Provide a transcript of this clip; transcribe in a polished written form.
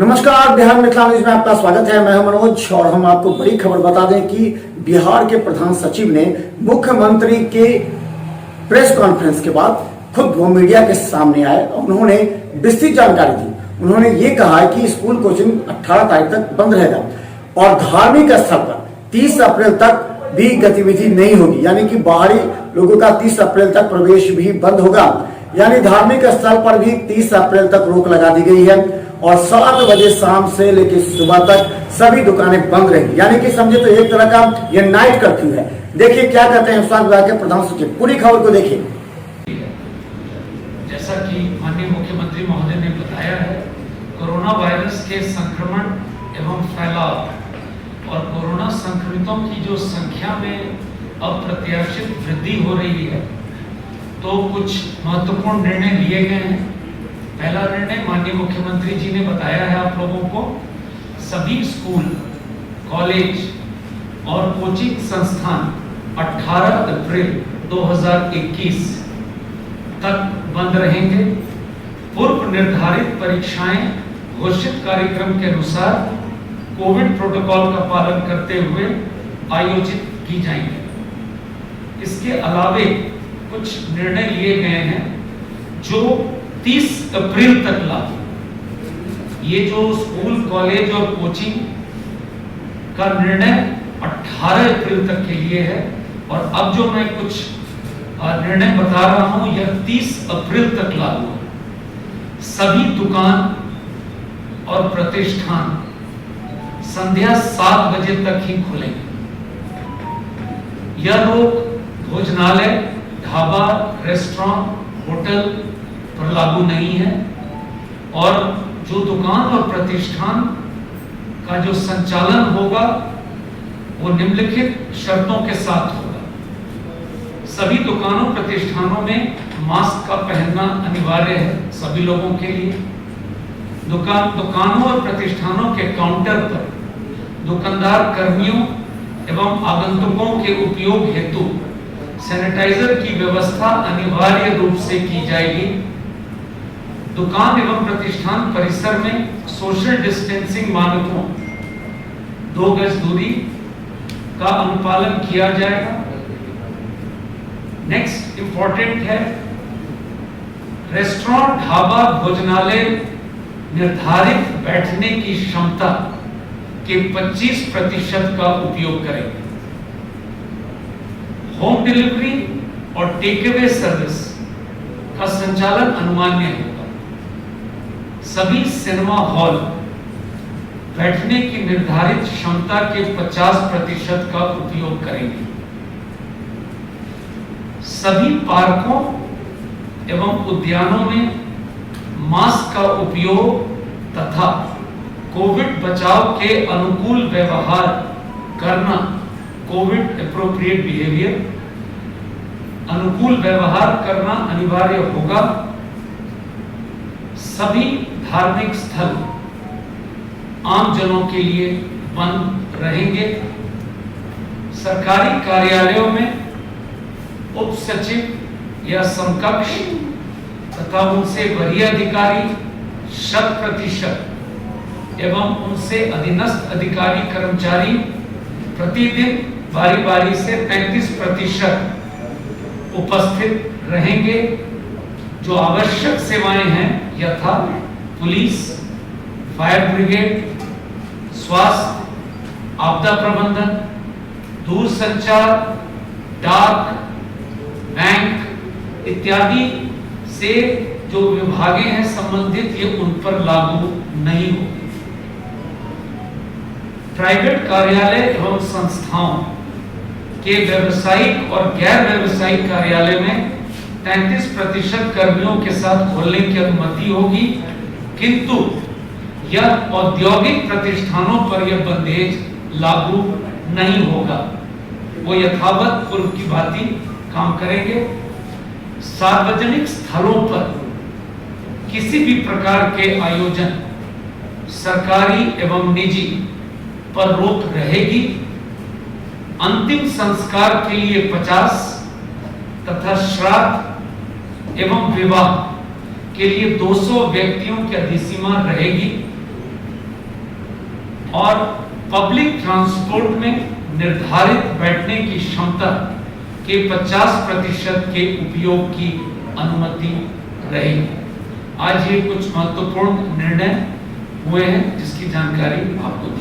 नमस्कार, बिहार मिथिला न्यूज में आपका स्वागत है। मैं हूं मनोज और हम आपको बड़ी खबर बता दें कि बिहार के प्रधान सचिव ने मुख्यमंत्री के प्रेस कॉन्फ्रेंस के बाद खुद वो मीडिया के सामने आए और उन्होंने विस्तृत जानकारी दी। उन्होंने ये कहा है कि स्कूल कोचिंग 18 तारीख तक बंद रहेगा और धार्मिक स्थल पर 30 अप्रैल तक भी गतिविधि नहीं होगी, यानी कि बाहरी लोगों का 30 अप्रैल तक प्रवेश भी बंद होगा। यानी धार्मिक स्थल पर भी 30 अप्रैल तक रोक लगा दी गई है और 7 बजे शाम से लेकर सुबह तक सभी दुकानें बंद रहेंगी। यानी कि समझे तो एक तरह का ये नाइट कर्फ्यू है। देखिए क्या कहते हैं स्वास्थ्य विभाग के प्रधान सचिव, पूरी खबर को देखिए। जैसा कि माननीय मुख्यमंत्री महोदय ने बताया है, कोरोना वायरस के संक्रमण एवं फैलाव और कोरोना संक्रमितों की जो संख्या में अप्रत्याशित वृद्धि हो रही है, तो कुछ महत्वपूर्ण निर्णय लिए गए हैं। पहला निर्णय माननीय मुख्यमंत्री जी ने बताया है आप लोगों को, सभी स्कूल, कॉलेज और कोचिंग संस्थान 18 अप्रैल 2021 तक बंद रहेंगे। पूर्व निर्धारित परीक्षाएं घोषित कार्यक्रम के अनुसार कोविड प्रोटोकॉल का पालन करते हुए आयोजित की जाएंगी। इसके अलावे कुछ निर्णय लिए गए हैं जो 30 अप्रैल तक लागू। ये जो स्कूल, कॉलेज और कोचिंग का निर्णय 18 अप्रैल तक के लिए है और अब जो मैं कुछ निर्णय बता रहा हूं यह 30 अप्रैल तक लागू है। सभी दुकान और प्रतिष्ठान संध्या 7 बजे तक ही खुलेंगे। यह रोक भोजनालय, ढाबा, रेस्टोरेंट, होटल पर लागू नहीं है और जो दुकान और प्रतिष्ठान का जो संचालन होगा वो निम्नलिखित शर्तों के साथ होगा। सभी दुकानों, प्रतिष्ठानों में मास्क का पहनना अनिवार्य है सभी लोगों के लिए। दुकानों और प्रतिष्ठानों के काउंटर पर दुकानदार कर्मियों एवं आगंतुकों के उपयोग हेतु सैनिटाइजर की व्यवस्था अनिवार्य रूप से की जाएगी। दुकान एवं प्रतिष्ठान परिसर में सोशल डिस्टेंसिंग मानकों 2 गज दूरी का अनुपालन किया जाएगा। नेक्स्ट इंपॉर्टेंट है, रेस्टोरेंट, ढाबा, भोजनालय निर्धारित बैठने की क्षमता के 25% का उपयोग करेंगे। होम डिलीवरी और टेक अवे सर्विस का संचालन अनुमान्य होगा। सभी सिनेमा हॉल बैठने की निर्धारित क्षमता के 50% का उपयोग करेंगे। सभी पार्कों एवं उद्यानों में मास्क का उपयोग तथा कोविड बचाव के अनुकूल व्यवहार करना, कोविड एप्रोप्रिएट बिहेवियर, अनुकूल व्यवहार करना अनिवार्य होगा। सभी धार्मिक स्थल आम जनों के लिए बंद रहेंगे। सरकारी कार्यालयों में उप सचिव या समकक्ष तथा उनसे वरीय अधिकारी 100% एवं उनसे अधीनस्थ अधिकारी कर्मचारी प्रतिदिन बारी बारी से 33% उपस्थित रहेंगे। जो आवश्यक सेवाएं हैं यथा पुलिस, फायर ब्रिगेड, स्वास्थ्य, आपदा प्रबंधन, दूरसंचार, डाक, बैंक इत्यादि से जो विभागें हैं संबंधित, ये उन पर लागू नहीं होगी। प्राइवेट कार्यालय एवं संस्थाओं के व्यावसायिक और गैर व्यावसायिक कार्यालय में 33% कर्मियों के साथ खोलने की अनुमति होगी, किंतु यह औद्योगिक प्रतिष्ठानों पर यह बंदेज लागू नहीं होगा। वो यथावत पूर्व की भांति काम करेंगे। सार्वजनिक स्थलों पर किसी भी प्रकार के आयोजन, सरकारी एवं निजी, पर रोक रहेगी। अंतिम संस्कार के लिए 50 तथा श्राद्ध एवं विवाह के लिए 200 व्यक्तियों की अधिसीमा रहेगी। और पब्लिक ट्रांसपोर्ट में निर्धारित बैठने की क्षमता के 50% के उपयोग की अनुमति रहेगी। आज ये कुछ महत्वपूर्ण निर्णय हुए हैं जिसकी जानकारी आपको